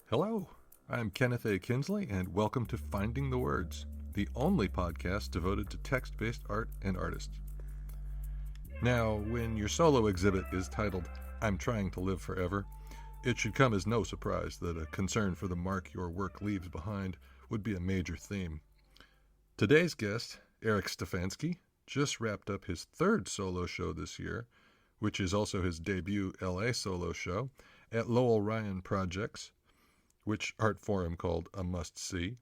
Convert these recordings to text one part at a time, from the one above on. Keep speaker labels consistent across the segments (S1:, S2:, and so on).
S1: Hello, I'm Kenneth A. Kinsley, and welcome to Finding the Words, the only podcast devoted to text-based art and artists. Now, when your solo exhibit is titled, I'm Trying to Live Forever, it should come as no surprise that a concern for the mark your work leaves behind would be a major theme. Today's guest, Eric Stefanski, just wrapped up his third solo show this year, which is also his debut LA solo show, at Lowell Ryan Projects, which art forum called A Must See.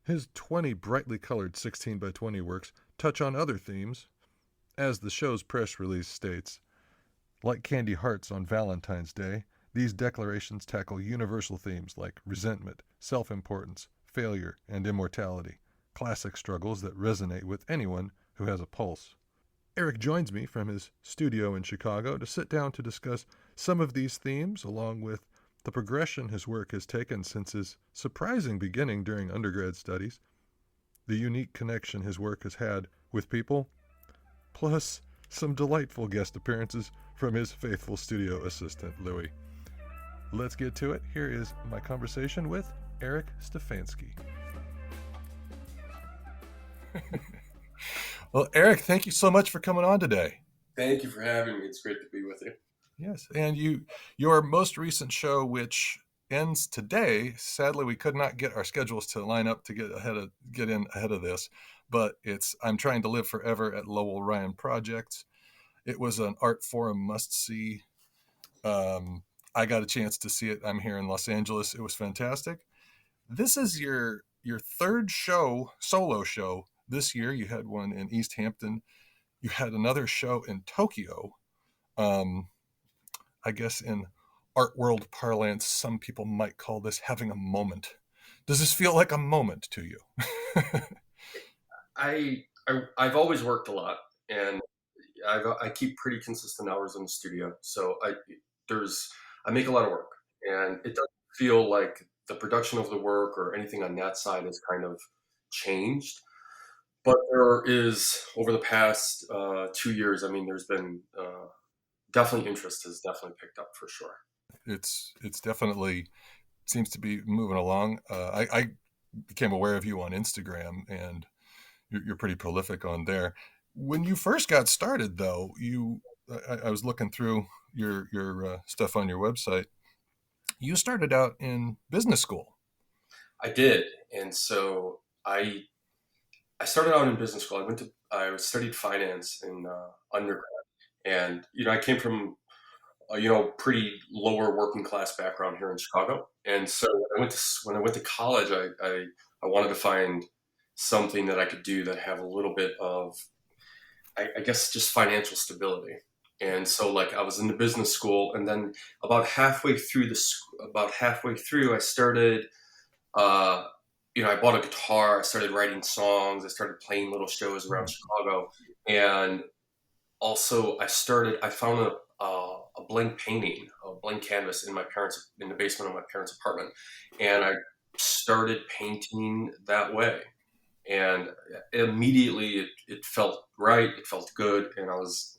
S1: His 20 brightly colored 16 by 20 works touch on other themes. As the show's press release states, like candy hearts on Valentine's Day, these declarations tackle universal themes like resentment, self-importance, failure, and immortality, classic struggles that resonate with anyone who has a pulse. Eric joins me from his studio in Chicago to sit down to discuss some of these themes, along with the progression his work has taken since his surprising beginning during undergrad studies, the unique connection his work has had with people, plus some delightful guest appearances from his faithful studio assistant, Louie. Let's get to it. Here is my conversation with Eric Stefanski. Well, Eric, thank you so much for coming on today.
S2: Thank you for having me. It's great to be with you.
S1: Yes, and your most recent show, which ends today. Sadly, we could not get our schedules to line up to get in ahead of this, but it's I'm Trying to Live Forever at Lowell Ryan Projects. It was an art forum must-see. I got a chance to see it. I'm here in Los Angeles. It was fantastic. This is your third solo show this year. You had one in East Hampton. You had another show in Tokyo. I guess in art world parlance, some people might call this having a moment. Does this feel like a moment to you?
S2: I've always worked a lot, and I keep pretty consistent hours in the studio. So I make a lot of work, and it doesn't feel like the production of the work or anything on that side has kind of changed. But there is, over the past 2 years, I mean, there's been definitely interest has definitely picked up for sure.
S1: It's definitely seems to be moving along. I became aware of you on Instagram, and you're pretty prolific on there. When you first got started, though, I was looking through your stuff on your website. You started out in business school.
S2: I did, and so I started out in business school. I studied finance in undergrad, and I came from pretty lower working class background here in Chicago. And so when I went to college, I wanted to find something that I could do that have a little bit of, I guess, just financial stability. And so, like, I was in the business school, and then about halfway through, I started. I bought a guitar. I started writing songs. I started playing little shows around Chicago, and also I found a blank painting, a blank canvas in the basement of my parents' apartment, and I started painting that way. And immediately it felt right, it felt good, and I was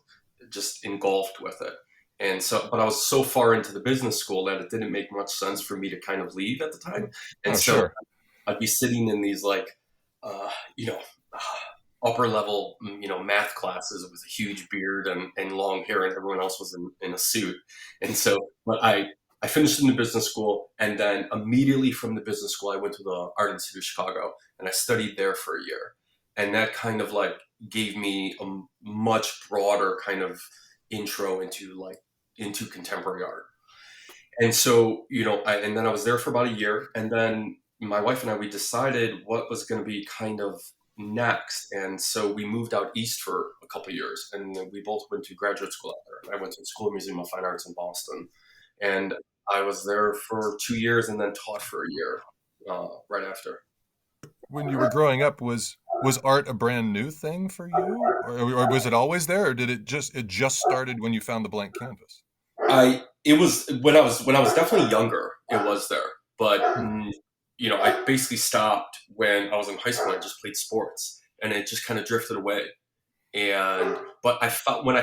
S2: just engulfed with it. And so, but I was so far into the business school that it didn't make much sense for me to kind of leave at the time. And
S1: Oh,
S2: so
S1: sure.
S2: I'd be sitting in these uh, you know, upper level, math classes with a huge beard and long hair, and everyone else was in a suit. And so, but I finished in the business school, and then immediately from the business school, I went to the Art Institute of Chicago, and I studied there for a year. And that kind of like gave me a much broader kind of intro into contemporary art. And so, and then I was there for about a year, and then my wife and I, we decided what was going to be kind of next. And so we moved out east for a couple of years, and then we both went to graduate school out there. I went to the School of Museum of Fine Arts in Boston, and I was there for 2 years and then taught for a year right after.
S1: When you were growing up, was art a brand new thing for you, or was it always there, or did it just started when you found the blank canvas?
S2: It was when I was definitely younger. It was there, but I basically stopped when I was in high school. I just played sports, and it just kind of drifted away. And but I found when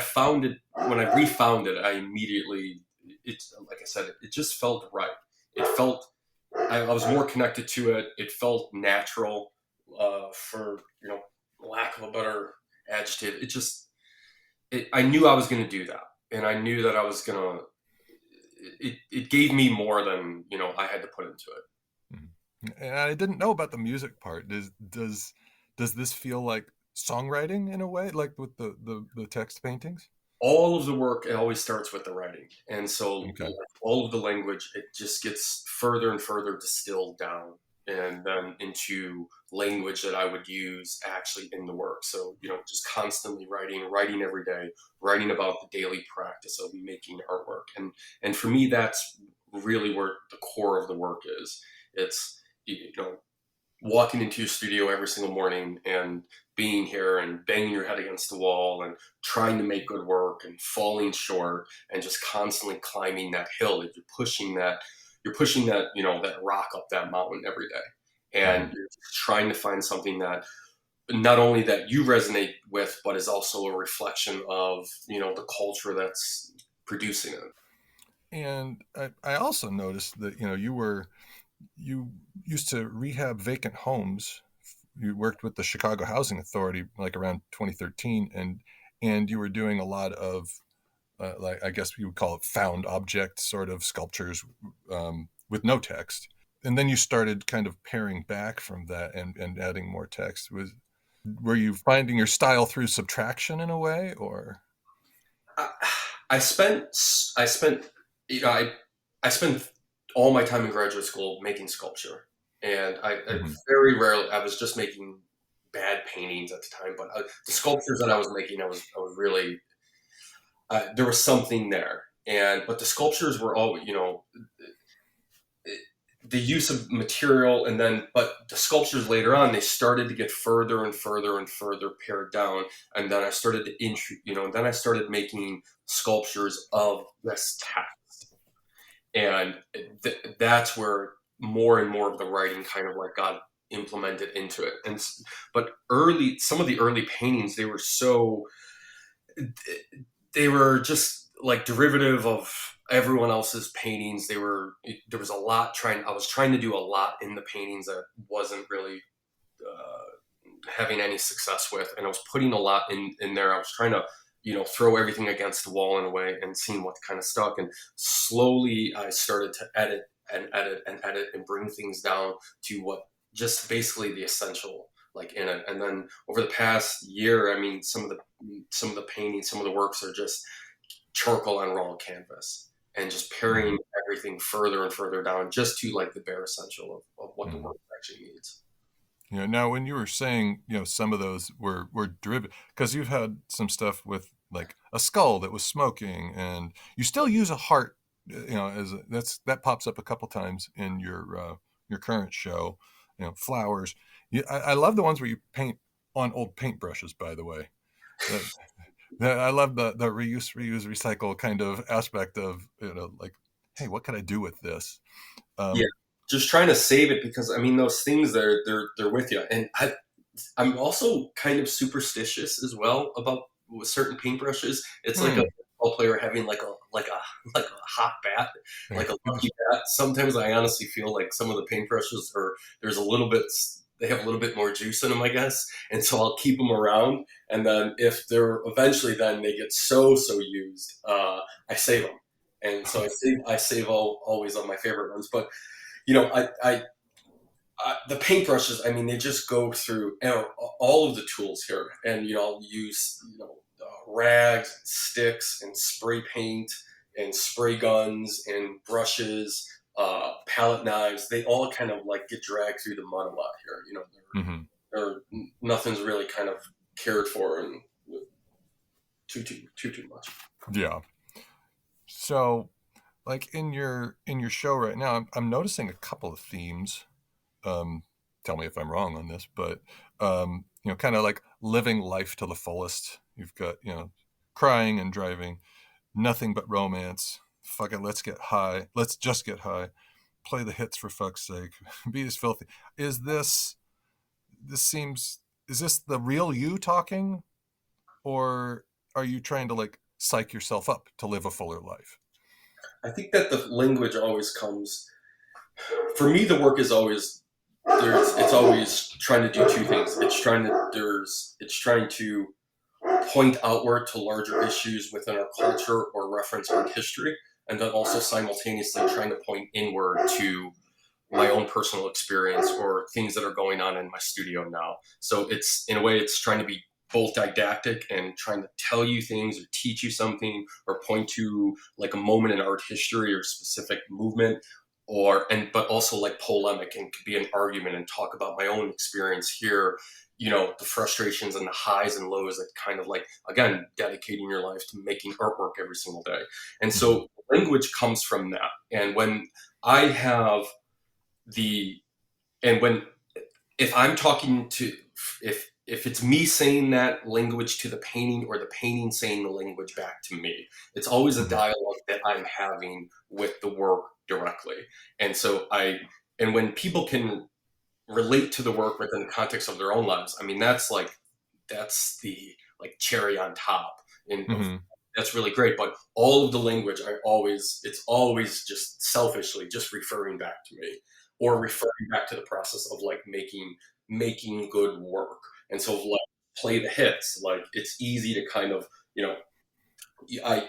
S2: I refound it, I immediately, it's like I said, it just felt right. It felt I was more connected to it. It felt natural, for lack of a better adjective. I knew I was going to do that, and I knew that I was going to. It gave me more than I had to put into it.
S1: And I didn't know about the music part. Does this feel like songwriting in a way, like with the text paintings?
S2: All of the work, it always starts with the writing, and so
S1: Okay.
S2: all of the language, it just gets further and further distilled down, and then into language that I would use actually in the work. So just constantly writing every day, writing about the daily practice of making artwork, and for me, that's really where the core of the work is. It's walking into your studio every single morning and being here and banging your head against the wall and trying to make good work and falling short and just constantly climbing that hill. If you're pushing that that rock up that mountain every day, and you're trying to find something that not only that you resonate with, but is also a reflection of the culture that's producing it.
S1: And I also noticed that you used to rehab vacant homes. You worked with the Chicago Housing Authority like around 2013, and you were doing a lot of like I guess you would call it found object sort of sculptures with no text. And then you started kind of paring back from that and adding more text. Were you finding your style through subtraction in a way, or?
S2: I, I spent you know I spent all my time in graduate school making sculpture, and I
S1: Mhm.
S2: very rarely, I was just making bad paintings at the time, but the sculptures that I was making, I was really, there was something there, and but the sculptures were all the use of material, and then but the sculptures later on, they started to get further and further and further pared down, and then I started to then I started making sculptures of this text, and that's where more and more of the writing kind of like got implemented into it. But some of the early paintings, they were just like derivative of everyone else's paintings. There was a lot trying. I was trying to do a lot in the paintings that wasn't really having any success with, and I was putting a lot in there. I was trying to throw everything against the wall in a way and seeing what kind of stuck. And slowly I started to edit and edit and edit and bring things down to what just basically the essential like in it. And then over the past year, I mean, some of the paintings, some of the works are just charcoal on raw canvas, and just paring
S1: Mhm.
S2: everything further and further down just to like the bare essential of what the
S1: Mhm.
S2: work actually needs.
S1: Now when you were saying, some of those were derivative, because you've had some stuff with like a skull that was smoking, and you still use a heart, that pops up a couple times in your current show, flowers. I love the ones where you paint on old paintbrushes, by the way. That, I love the reuse, recycle kind of aspect of, like, hey, what can I do with this?
S2: Yeah,
S1: Um,
S2: just trying to save it, because I mean those things, they're with you. And I'm also kind of superstitious as well about with certain paintbrushes. It's like a
S1: hmm.
S2: football player having like a hot bat, like a lucky bat. Sometimes I honestly feel like some of the paintbrushes are there's a little bit they have a little bit more juice in them, I guess, and so I'll keep them around. And then if they're eventually then they get so used, I save them. And so I save always on my favorite ones. But you know, the paintbrushes, I mean, they just go through all of the tools here, and I'll use rags, and sticks, and spray paint, and spray guns, and brushes, palette knives. They all kind of like get dragged through the mud a lot here.
S1: Mhm.
S2: Nothing's really kind of cared for and too much.
S1: Yeah. So, like in your show right now, I'm noticing a couple of themes. Um, Tell me if I'm wrong on this, but kind of like living life to the fullest. You've got crying and driving, nothing but romance. Fuck it, let's get high. Let's just get high. Play the hits for fuck's sake. Be as filthy. Is this? This seems. Is this the real you talking, or are you trying to like psych yourself up to live a fuller life?
S2: I think that the language always comes. For me, the work is always it's always trying to do two things. It's trying to point outward to larger issues within our culture or reference art history, and then also simultaneously trying to point inward to my own personal experience or things that are going on in my studio now. So it's, in a way, it's trying to be both didactic and trying to tell you things or teach you something or point to like a moment in art history or specific movement, but also like polemic and could be an argument and talk about my own experience here, the frustrations and the highs and lows that kind of like, again, dedicating your life to making artwork every single day. And so language comes from that. And when I have the and when if I'm talking to if it's me saying that language to the painting or the painting saying the language back to me, it's always a dialogue that I'm having with the work directly. And so and when people can relate to the work within the context of their own lives, I mean, that's the like cherry on top. And that's really great. But all of the language, it's always just selfishly just referring back to me or referring back to the process of like making good work. And so like play the hits, like it's easy to kind of, I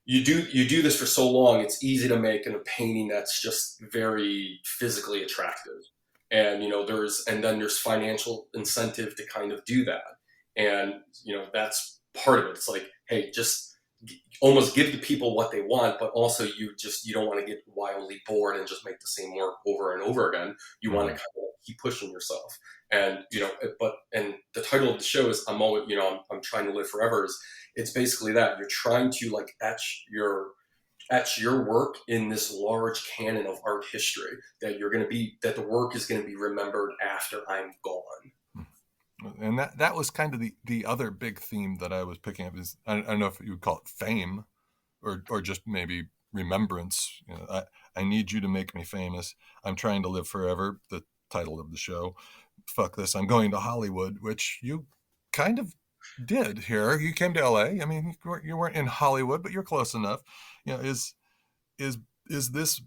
S2: you do this for so long, it's easy to make in a painting that's just very physically attractive. And there's financial incentive to kind of do that. And that's part of it. It's like, hey, just almost give the people what they want, but also you don't want to get wildly bored and just make the same work over and over again. You want to kind of keep pushing yourself. And and the title of the show is I'm always I'm trying to live forever. It's basically that you're trying to like etch your work in this large canon of art history that the work is going to be remembered after I'm gone.
S1: And that was kind of the other big theme that I was picking up is, I don't know if you would call it fame or just maybe remembrance. I need you to make me famous. I'm trying to live forever, the title of the show. Fuck this, I'm going to Hollywood, which you kind of did here. You came to LA. I mean, you weren't in Hollywood, but you're close enough. Is this,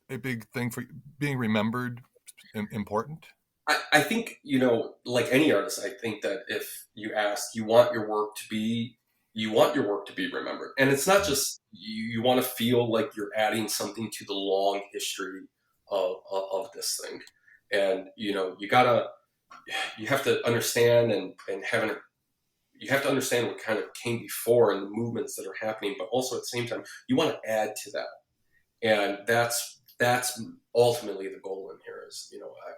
S1: a big thing for being remembered important?
S2: I think, like any artist, I think that if you ask, you want your work to be remembered. And it's not just you want to feel like you're adding something to the long history of this thing. And, you have to understand you have to understand what kind of came before and the movements that are happening, but also at the same time, you want to add to that. And that's ultimately the goal in here is,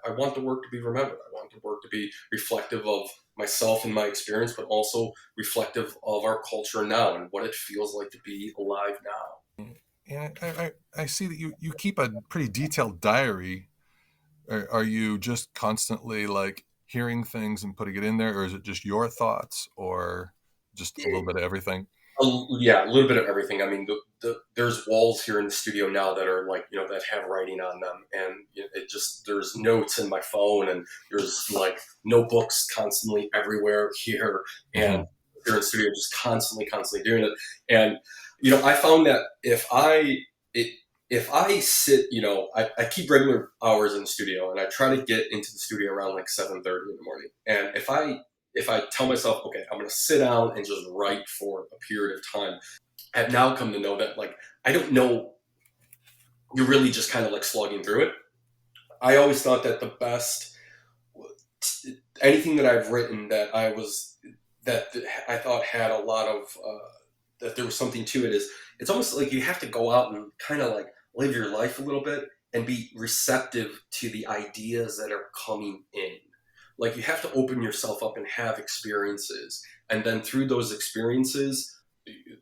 S2: I want the work to be remembered. I want the work to be reflective of myself and my experience, but also reflective of our culture now and what it feels like to be alive now.
S1: And I see that you keep a pretty detailed diary. Are you just constantly like hearing things and putting it in there, or is it just your thoughts, or just a little bit of everything?
S2: Yeah, a little bit of everything. I mean, there's walls here in the studio now that are like, that have writing on them. And there's notes in my phone and there's like notebooks constantly everywhere here. And here in the studio, just constantly doing it. And, I found that if I sit, I keep regular hours in the studio and I try to get into the studio around like 7:30 in the morning. And if I tell myself, okay, I'm going to sit down and just write for a period of time, I've now come to know that, like, I don't know, you're really just kind of like slugging through it. I always thought that the best, anything that I've written that I thought had a lot of, that there was something to it is, it's almost like you have to go out and kind of like live your life a little bit and be receptive to the ideas that are coming in. Like you have to open yourself up and have experiences. And then through those experiences,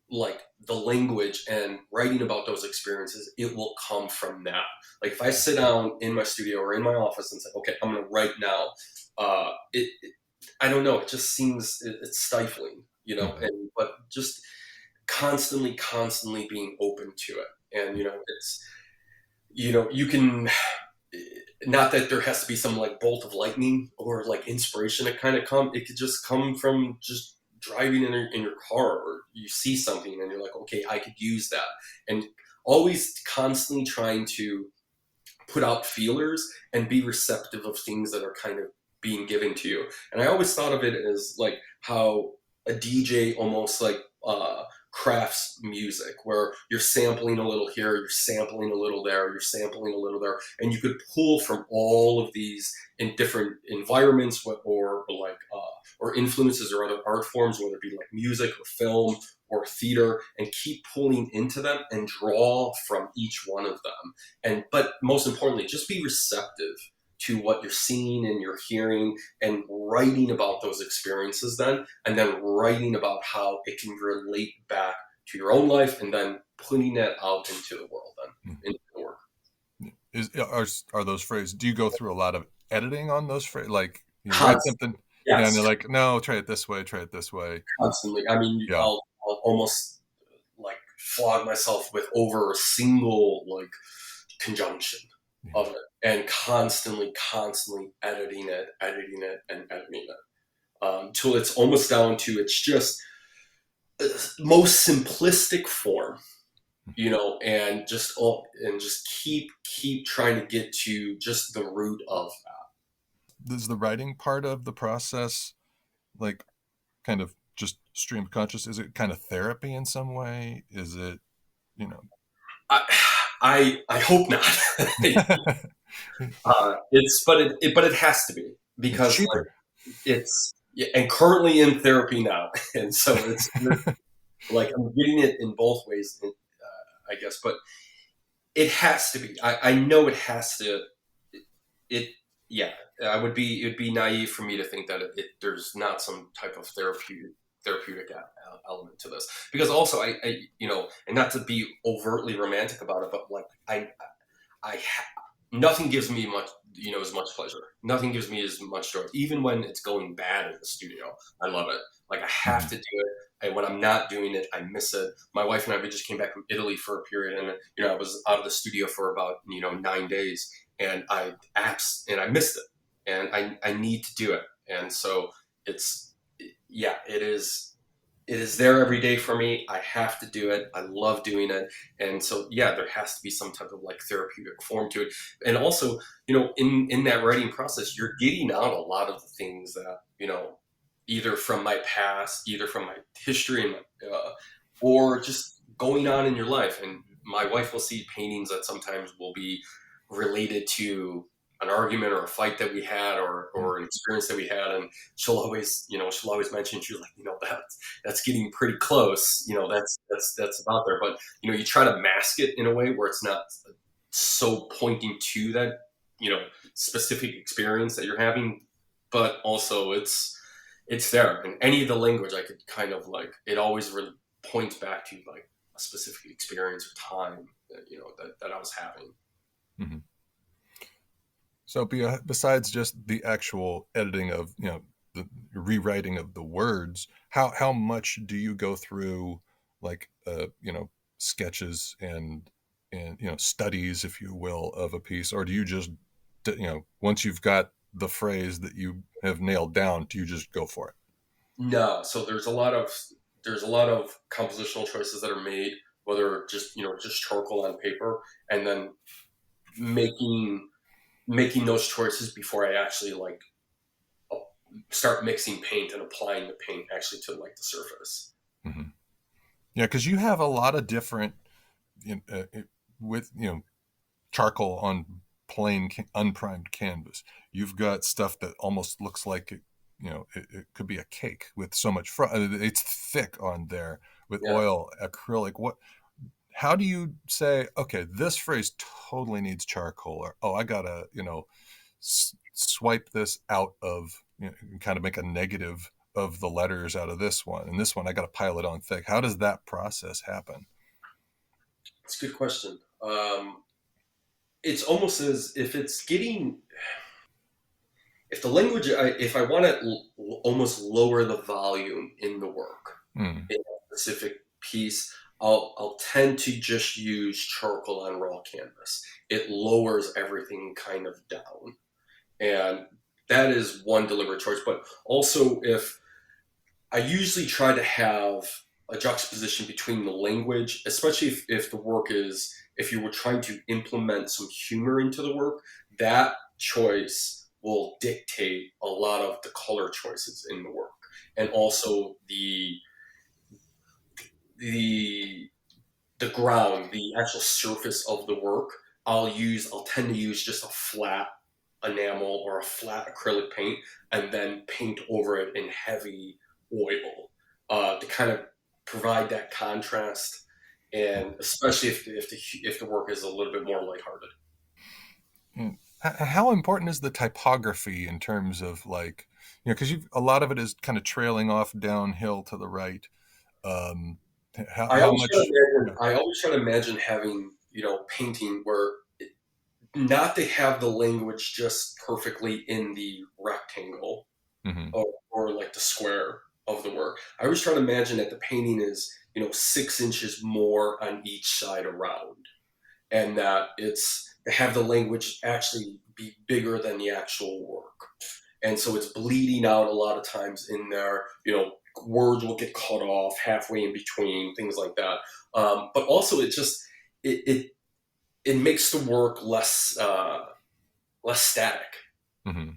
S2: like the language and writing about those experiences, it will come from that. Like if I sit down in my studio or in my office and say, okay, I'm going to write now, I don't know. It just seems it's stifling, but just constantly being open to it. And, it's, you can, not that there has to be some like bolt of lightning or like inspiration to kind of come. It could just come from just driving in your car, or you see something and you're like, okay, I could use that. And always constantly trying to put out feelers and be receptive of things that are kind of being given to you. And I always thought of it as like how a DJ almost like crafts music, where you're sampling a little here, you're sampling a little there, you're sampling a little there, and you could pull from all of these in different environments, or influences or other art forms, whether it be like music or film or theater, and keep pulling into them and draw from each one of them. But most importantly, just be receptive to what you're seeing and you're hearing, and writing about those experiences then, and then writing about how it can relate back to your own life, and then putting that out into the world then, into the work.
S1: Are those phrases, do you go through a lot of editing on those phrases? Like you write
S2: Constantly,
S1: something,
S2: yes,
S1: and they're like, no, try it this way, try it this way.
S2: constantly. I mean,
S1: Yeah.
S2: I'll almost like flog myself with over a single like conjunction of it, and constantly editing it, and editing it, till it's almost down to it's just most simplistic form, and just keep trying to get to just the root of that.
S1: Is the writing part of the process like kind of just stream of conscious? Is it kind of therapy in some way? Is it,
S2: I hope not. But it has to be, because
S1: it's cheaper.
S2: And currently in therapy now, and so it's like I'm getting it in both ways, I guess. But it has to be. I know it has to. It yeah. It'd be naive for me to think that there's not some type of therapeutic element to this, because also I and not to be overtly romantic about it, but like nothing gives me much, as much pleasure. Nothing gives me as much joy, even when it's going bad in the studio. I love it. Like I have to do it. And when I'm not doing it, I miss it. My wife and I, we just came back from Italy for a period, and I was out of the studio for about 9 days, and I missed it, and I need to do it. And so it is there every day for me. I have to do it. I love doing it. And so, there has to be some type of like therapeutic form to it. And also, in that writing process, you're getting out a lot of the things that, either from my past, either from my history, or just going on in your life. And my wife will see paintings that sometimes will be related to an argument or a fight that we had, or an experience that we had, and she'll always mention, she's like, that's getting pretty close, that's about there, but you try to mask it in a way where it's not so pointing to that specific experience that you're having, but also it's there in any of the language. I could kind of like, it always really points back to like a specific experience or time that I was having.
S1: Mm-hmm. So besides just the actual editing of, the rewriting of the words, how much do you go through like, sketches and studies, if you will, of a piece, or do you just, once you've got the phrase that you have nailed down, do you just go for it?
S2: No. So there's a lot of compositional choices that are made, whether just charcoal on paper, and then making those choices before I actually like start mixing paint and applying the paint actually to like the surface.
S1: Mm-hmm. Yeah, because you have a lot of different with charcoal on plain unprimed canvas. You've got stuff that almost looks like it could be a cake with so much it's thick on there with oil, acrylic. How do you say, okay, this phrase totally needs charcoal, or I gotta swipe this out of, kind of make a negative of the letters out of this one, and this one I gotta pile it on thick? How does that process happen?
S2: It's a good question. It's almost as if if the language, if I want to almost lower the volume in the work in a specific piece, I'll tend to just use charcoal on raw canvas. It lowers everything kind of down, and that is one deliberate choice. But also, if I usually try to have a juxtaposition between the language, especially if the work is if you were trying to implement some humor into the work, that choice will dictate a lot of the color choices in the work, and also the the ground, the actual surface of the work. I'll tend to use just a flat enamel or a flat acrylic paint, and then paint over it in heavy oil to kind of provide that contrast, and especially if the work is a little bit more lighthearted.
S1: Mm. How important is the typography in terms of like, because a lot of it is kind of trailing off downhill to the right. Um, how much? Yeah.
S2: I always try to imagine having painting where not to have the language just perfectly in the rectangle,
S1: Hmm.
S2: or like the square of the work. I was trying to imagine that the painting is 6 inches more on each side around, and that it's to have the language actually be bigger than the actual work, and so it's bleeding out a lot of times in there. Words will get cut off halfway in between, things like that. But also, it it, it makes the work less static.
S1: Hmm.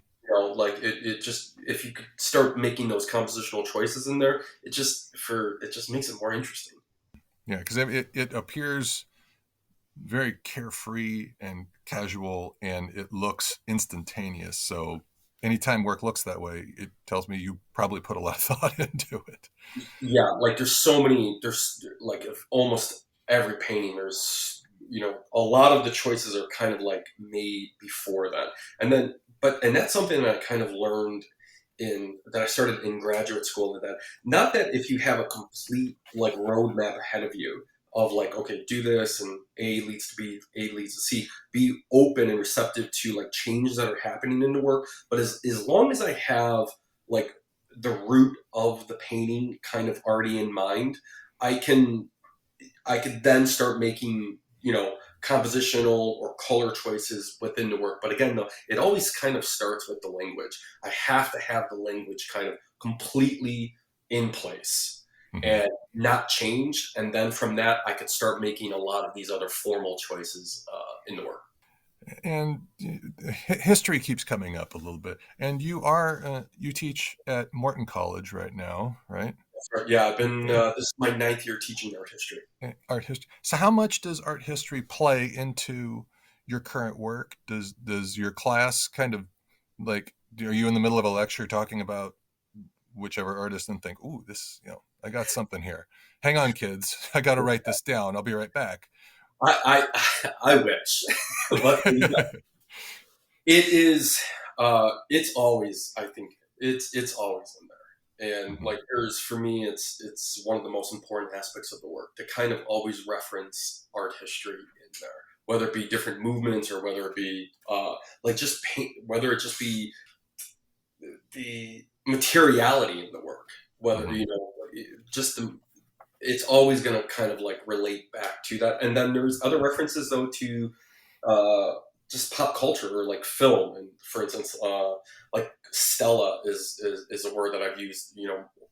S2: Like it just, if you could start making those compositional choices in there, it just makes it more interesting.
S1: Yeah, because it appears very carefree and casual, and it looks instantaneous. So anytime work looks that way, it tells me you probably put a lot of thought into it.
S2: Yeah, like there's like almost every painting, there's a lot of the choices are kind of like made before that, and then and that's something that I kind of learned in that I started in graduate school. That not that if you have a complete like roadmap ahead of you of like, okay, do this and A leads to B, A leads to C, be open and receptive to like changes that are happening in the work. But as long as I have like the root of the painting kind of already in mind, I can I could then start making compositional or color choices within the work. But again, though, it always kind of starts with the language. I have to have the language kind of completely in place
S1: Hmm.
S2: and not changed, and then from that, I could start making a lot of these other formal choices in the work.
S1: And history keeps coming up a little bit. And you teach at Morton College right now, right?
S2: Yeah, I've been.
S1: Yeah.
S2: This is my ninth year teaching art history.
S1: Art history. So how much does art history play into your current work? Does your class kind of like, are you in the middle of a lecture talking about whichever artist and think, "Ooh, this, I got something here. Hang on, kids. I got to write this down. I'll be right back."
S2: I wish, but it is. It's always. I think it's always in there, and
S1: Hmm.
S2: like there's for me, it's one of the most important aspects of the work to kind of always reference art history in there, whether it be different movements or whether it be like just paint, whether it just be the materiality of the work, whether
S1: Hmm.
S2: just it's always going to kind of like relate back to that. And then there's other references though to uh, just pop culture or like film. And for instance, like Stella is a word that I've used,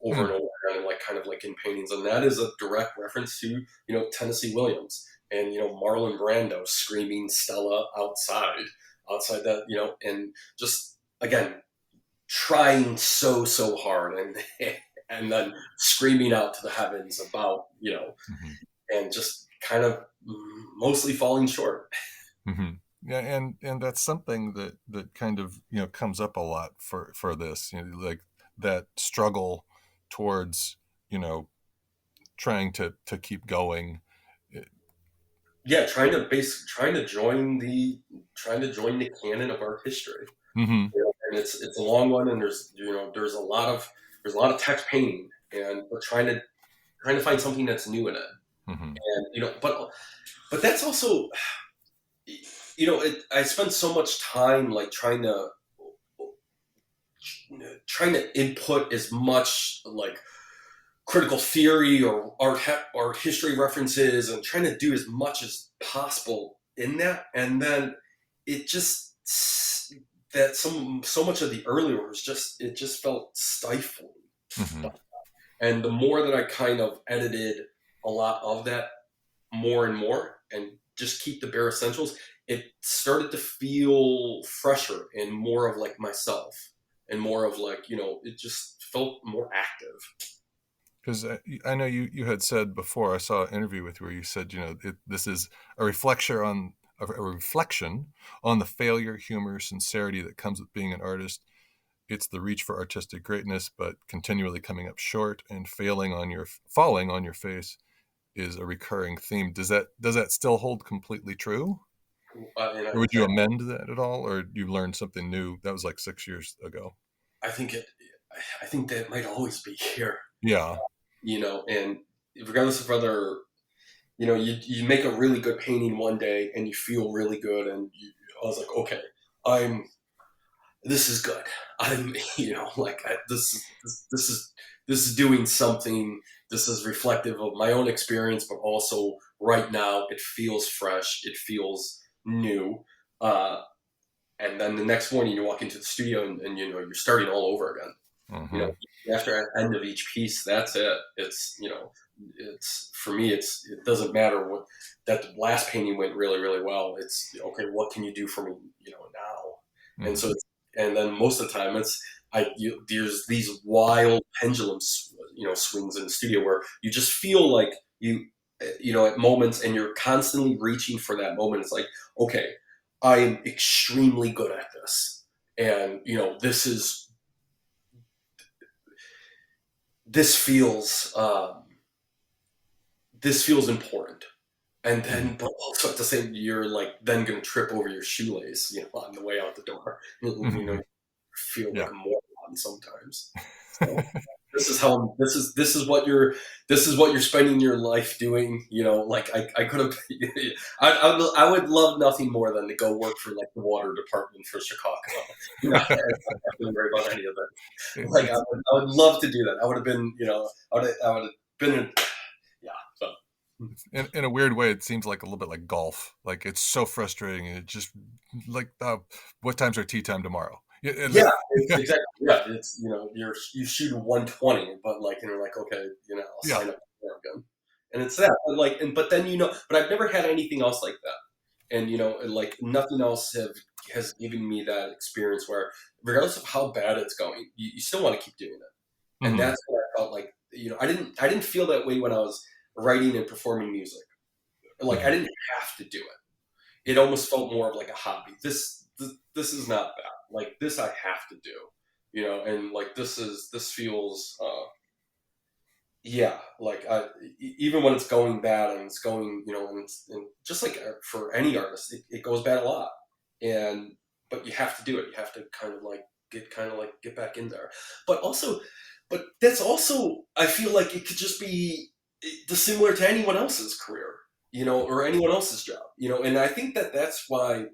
S2: over and
S1: Mm.
S2: over again, and like kind of like in paintings, and that is a direct reference to Tennessee Williams and Marlon Brando screaming Stella outside that, and just again trying so hard, and and then screaming out to the heavens about
S1: Hmm.
S2: and just kind of mostly falling short.
S1: Hmm. Yeah, and that's something that kind of comes up a lot for this, like that struggle towards you know trying to keep going.
S2: Yeah, trying to join the canon of art history.
S1: Hmm.
S2: And it's a long one, and there's a lot of text painting, and but trying to find something that's new in it.
S1: Hmm.
S2: And but that's also I spend so much time like trying to input as much like critical theory or art history references, and trying to do as much as possible in that, and then it just that so much of the earlier was just it just felt stifling.
S1: Hmm.
S2: And the more that I kind of edited a lot of that more and more, and just keep the bare essentials, it started to feel fresher and more of like myself and more of like, it just felt more active.
S1: Because I know you had said before, I saw an interview with you where you said, this is a reflection on the failure, humor, sincerity that comes with being an artist. It's the reach for artistic greatness, but continually coming up short and falling on your face is a recurring theme. Does that still hold completely true?
S2: And
S1: Or would you amend that at all? Or you learned something new? That was like 6 years ago.
S2: I think I think that might always be here,
S1: Yeah.
S2: and regardless of whether, you make a really good painting one day and you feel really good, and I was like, okay, I'm this is good. I'm, like this is doing something. This is reflective of my own experience, but also right now it feels fresh. It feels new. Uh, and then the next morning you walk into the studio and you're starting all over again. You
S1: Mm-hmm.
S2: know, after the end of each piece, that's it. It's it's for me. It doesn't matter what that the last painting went really really well. It's okay. What can you do for me? Now, and
S1: Mm-hmm.
S2: so and then most of the time there's these wild pendulum swings in the studio where you just feel like at moments, and you're constantly reaching for that moment. It's like, okay, I am extremely good at this, and this feels this feels important. And
S1: Mm-hmm.
S2: then, but also at the same, you're like then going to trip over your shoelace, on the way out the door.
S1: Mm-hmm.
S2: You feel like
S1: Yeah.
S2: a moron sometimes. So this is how this is what you're spending your life doing. Like I could have, I would love nothing more than to go work for like the water department for Chicago. I don't have to worry about any of that. Like
S1: It's
S2: I would love to do that. I would have been, I would have been, yeah. So.
S1: in a weird way, it seems like a little bit like golf. Like it's so frustrating, and it just like what time's our tea time tomorrow?
S2: Yeah, it's exactly. Yeah, it's you shoot a 120, but like you're like, okay, I'll
S1: Yeah.
S2: sign up for a gun, and it's that. But like, but then but I've never had anything else like that, and and like nothing else has given me that experience where, regardless of how bad it's going, you still want to keep doing it, and
S1: Mm-hmm.
S2: that's what I felt like. I didn't feel that way when I was writing and performing music. Like I
S1: Mm-hmm.
S2: didn't have to do it. It almost felt more of like a hobby. This is not bad. Like this, I have to do, and like this feels, yeah, like even when it's going bad and it's going, and just like for any artist, it goes bad a lot, and but you have to do it. You have to get back in there, but also, but that's also I feel like it could just be dissimilar to anyone else's career, or anyone else's job, and I think that's why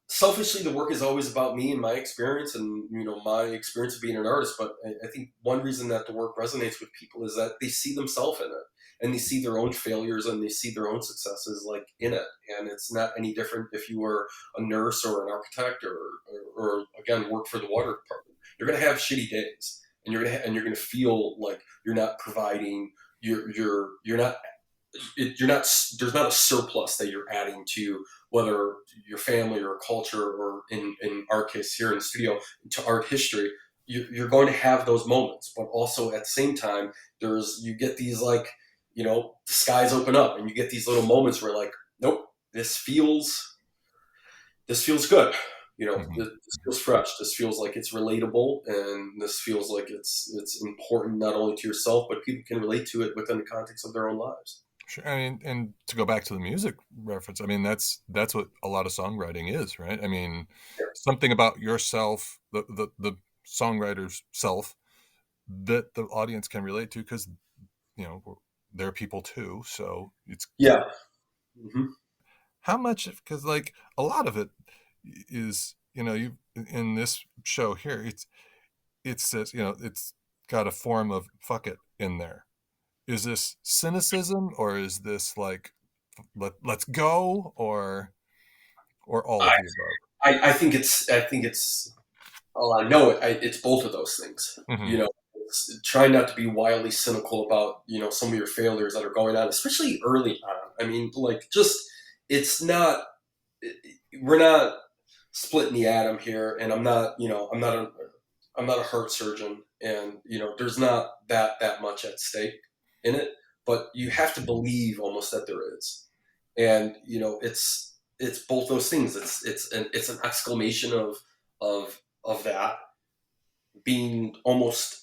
S2: selfishly the work is always about me and my experience and my experience of being an artist, but I think one reason that the work resonates with people is that they see themselves in it, and they see their own failures and they see their own successes like in it, and it's not any different if you were a nurse or an architect or again work for the water department. You're going to have shitty days, and you're going to feel like you're not providing, you're not you're not there's not a surplus that you're adding to whether your family or culture, or in our case here in the studio, to art history. You're going to have those moments, but also at the same time you get these like the skies open up and you get these little moments where like, nope, this feels good.
S1: Mm-hmm.
S2: This feels fresh. This feels like it's relatable, and this feels like it's important not only to yourself, but people can relate to it within the context of their own lives.
S1: Sure. I mean, and to go back to the music reference, I mean, that's what a lot of songwriting is, right? I mean, something about yourself, the songwriter's self, that the audience can relate to, because they're people too. So it's
S2: Yeah. Hmm.
S1: how much, because like a lot of it is, you in this show here, it says, it's got a form of fuck it in there. Is this cynicism, or is this like let's go, or all of
S2: I,
S1: the above?
S2: I think it's well, I know it's both of those things.
S1: Mm-hmm.
S2: Try not to be wildly cynical about some of your failures that are going on, especially early on. I mean, like just it's not, we're not splitting the atom here, and I'm not a heart surgeon, and there's not that much at stake in it, but you have to believe almost that there is, and it's both those things. It's an exclamation of that being almost.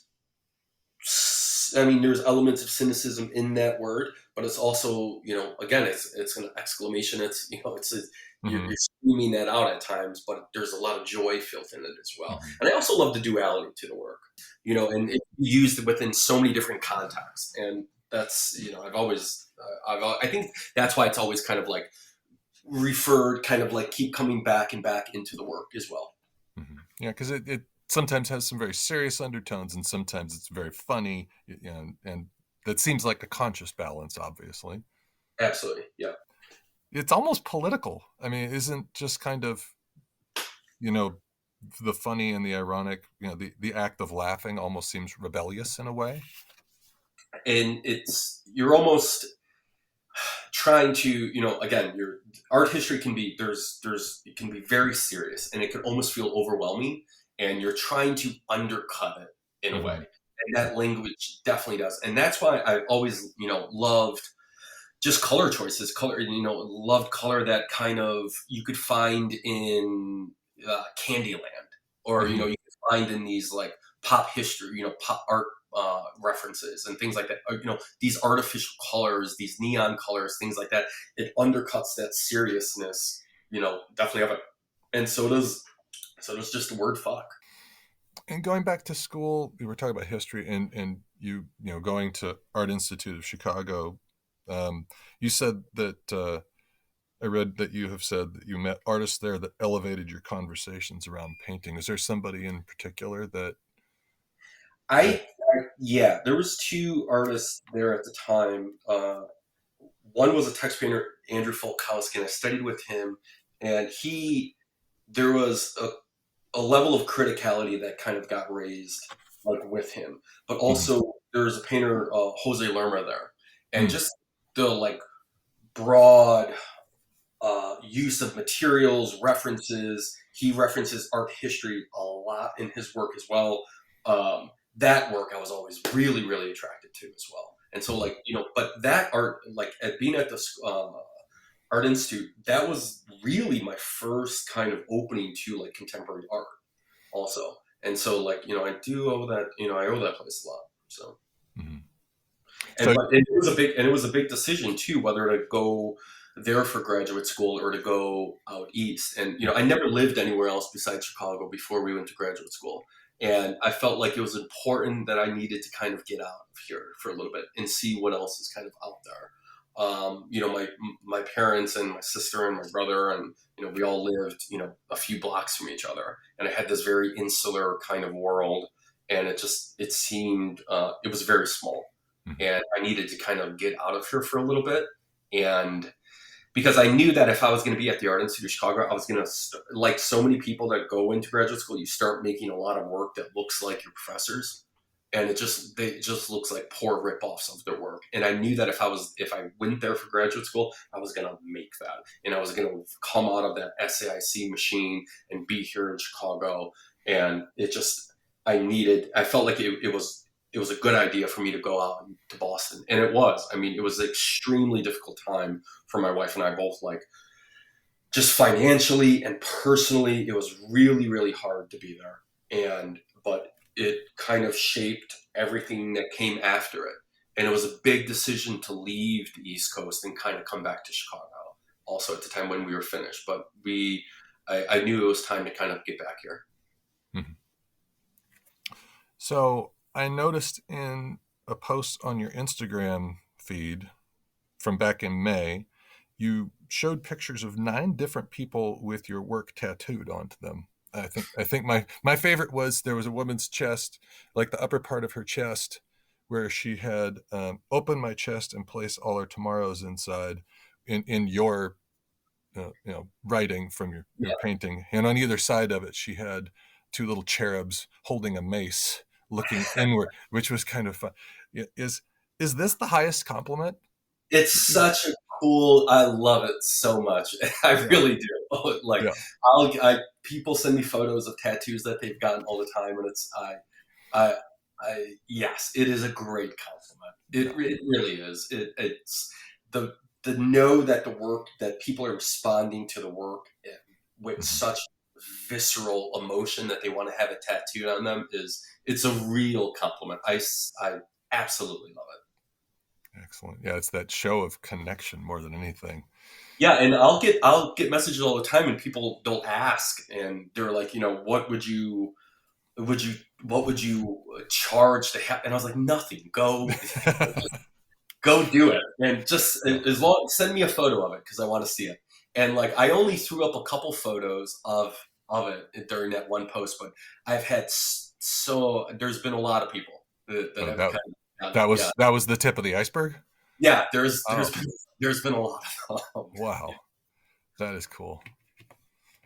S2: I mean, there's elements of cynicism in that word, but it's also, again, it's an exclamation. You're
S1: Hmm.
S2: screaming that out at times, but there's a lot of joy filled in it as well.
S1: Hmm.
S2: And I also love the duality to the work, and it's used within so many different contexts. And that's, I think that's why it's always kind of like referred, kind of like keep coming back and back into the work as well.
S1: Hmm. Yeah, because it sometimes has some very serious undertones, and sometimes it's very funny, and that seems like a conscious balance, obviously.
S2: Absolutely. Yeah.
S1: It's almost political. I mean, it isn't just kind of, you know, the funny and the ironic, the act of laughing almost seems rebellious in a way.
S2: And you're almost trying to, again, your art history can be, it can be very serious, and it can almost feel overwhelming, and you're trying to undercut it in a way.
S1: Hmm.
S2: And that language definitely does. And that's why I always, loved just color choices, loved color that kind of you could find in Candyland, or
S1: Hmm.
S2: you could find in these like pop history, pop art references and things like that. These artificial colors, these neon colors, things like that. It undercuts that seriousness. Definitely of it, and so does just the word fuck.
S1: And going back to school, we were talking about history, and going to Art Institute of Chicago. You said that I read that you have said that you met artists there that elevated your conversations around painting. Is there somebody in particular that that?
S2: Yeah, there was two artists there at the time. One was a text painter, Andrew Folkowski, and I studied with him, and there was a level of criticality that kind of got raised like with him, but
S1: Mhm.
S2: also there's a painter, Jose Lerma, there, and
S1: Mm.
S2: just the like broad use of materials, references. He references art history a lot in his work as well. That work I was always really, really attracted to as well. And so,
S1: Mhm.
S2: like, but that art, like, at being at the Art Institute, that was really my first kind of opening to like contemporary art, also. And so, like, I owe that place a lot. So,
S1: Mhm.
S2: and
S1: So.
S2: but it was a big decision too, whether to go there for graduate school or to go out east. And I never lived anywhere else besides Chicago before we went to graduate school, and I felt like it was important that I needed to kind of get out of here for a little bit and see what else is kind of out there. My parents and my sister and my brother, and we all lived a few blocks from each other, and I had this very insular kind of world, and it seemed, it was very small,
S1: Mhm.
S2: and I needed to kind of get out of here for a little bit. And because I knew that if I was going to be at the Art Institute of Chicago, I was going to, like so many people that go into graduate school, you start making a lot of work that looks like your professors. And it just looks like poor ripoffs of their work. And I knew that if I went there for graduate school, I was going to make that, and I was going to come out of that SAIC machine and be here in Chicago. And I felt like it was a good idea for me to go out to Boston. And it was. I mean, it was an extremely difficult time for my wife and I both, like, just financially and personally. It was really, really hard to be there. But it kind of shaped everything that came after it. And it was a big decision to leave the East Coast and kind of come back to Chicago also at the time when we were finished. But I knew it was time to kind of get back here.
S1: Mhm. So I noticed in a post on your Instagram feed from back in May, you showed pictures of 9 different people with your work tattooed onto them. I think my favorite was there was a woman's chest, like the upper part of her chest, where she had opened my chest and placed all her tomorrows inside, in your writing from your
S2: Yeah.
S1: painting, and on either side of it she had 2 little cherubs holding a mace, looking inward, which was kind of fun. Is this the highest compliment
S2: It's
S1: you can get?
S2: such a cool. I love it so much. I really do. Like,
S1: Yeah.
S2: people send me photos of tattoos that they've gotten all the time, and I, yes, it is a great compliment. It really is. It's the know that the work that people are responding to the work with such visceral emotion that they want to have it tattooed on them it's a real compliment. I absolutely love it.
S1: Excellent. Yeah, it's that show of connection more than anything.
S2: Yeah, and I'll get messages all the time, and they'll ask, and they're like, what would you charge to have? And I was like, nothing. Go do it, and just as long send me a photo of it because I want to see it. And like, I only threw up a couple photos of it during that one post, but I've had there's been a lot of people that have kind of,
S1: that was the tip of the iceberg.
S2: Yeah, there's been a lot of them.
S1: Wow, that is cool.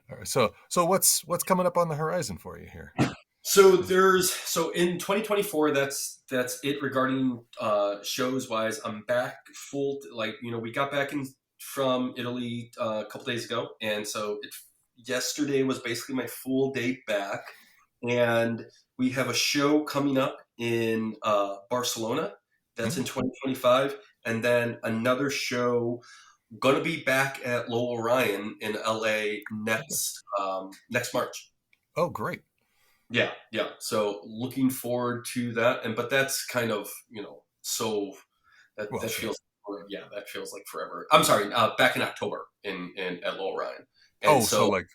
S1: All right, so what's coming up on the horizon for you here?
S2: So in 2024, that's it regarding shows wise. I'm back full. We got back from Italy a couple days ago, and so yesterday was basically my full date back, and we have a show coming up in Barcelona. That's in 2025, and then another show going to be back at Lowell Ryan in LA next March.
S1: Oh, great.
S2: Yeah. So looking forward to that, but that's kind of that feels like forever. I'm sorry, back in October at Lowell Ryan. And
S1: so like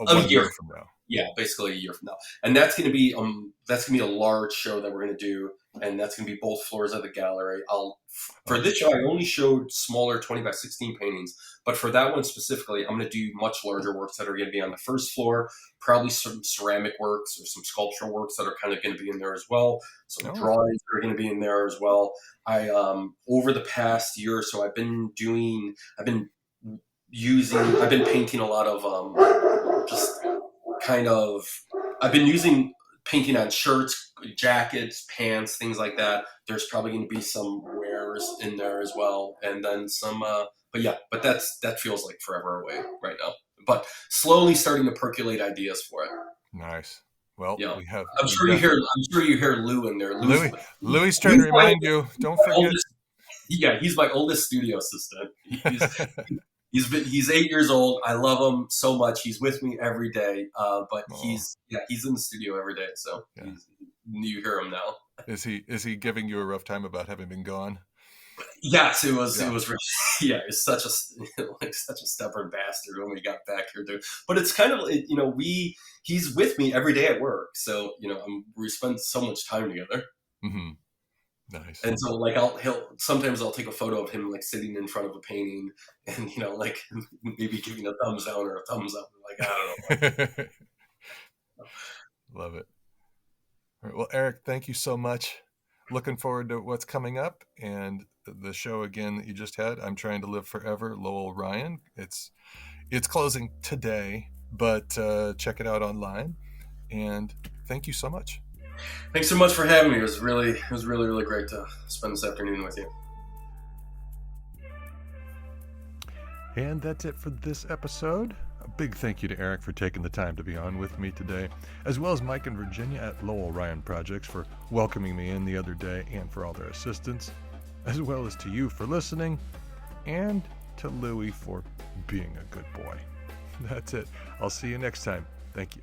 S1: a year from now.
S2: Yeah, basically a year from now, and that's gonna be a large show that we're gonna do, and that's gonna be both floors of the gallery. For this show, I only showed smaller 20 by 16 paintings, but for that one specifically, I'm gonna do much larger works that are gonna be on the first floor, probably some ceramic works or some sculptural works that are kind of gonna be in there as well. Some drawings are gonna be in there as well. I over the past year or so, I've been painting a lot of I've been using painting on shirts, jackets, pants, things like that. There's probably going to be some wares in there as well, and then some. But that feels like forever away right now. But slowly starting to percolate ideas for it.
S1: Nice. Well, we have.
S2: I'm sure you hear Lou in there.
S1: Louis trying to remind you. Don't forget.
S2: He's my oldest studio assistant. He's 8 years old. I love him so much. He's with me every day. But he's in the studio every day. So you hear him now.
S1: Is he giving you a rough time about having been gone?
S2: Yes, it was. Yeah. It was. Yeah, it's such a stubborn bastard when we got back here, dude. But it's kind of he's with me every day at work. So we spend so much time together.
S1: Mm-hmm. Nice.
S2: And so sometimes I'll take a photo of him like sitting in front of a painting and maybe giving a thumbs down or a thumbs up. Like, I don't know.
S1: Love it. All right. Well, Eric, thank you so much. Looking forward to what's coming up and the show again that you just had. I'm Trying to Live Forever, Lowell Ryan. It's closing today, but check it out online. And thank you so much.
S2: Thanks so much for having me. It was really, really great to spend this afternoon with you.
S1: And that's it for this episode. A big thank you to Eric for taking the time to be on with me today, as well as Mike and Virginia at Lowell Ryan Projects for welcoming me in the other day and for all their assistance, as well as to you for listening, and to Louie for being a good boy. That's it. I'll see you next time. Thank you.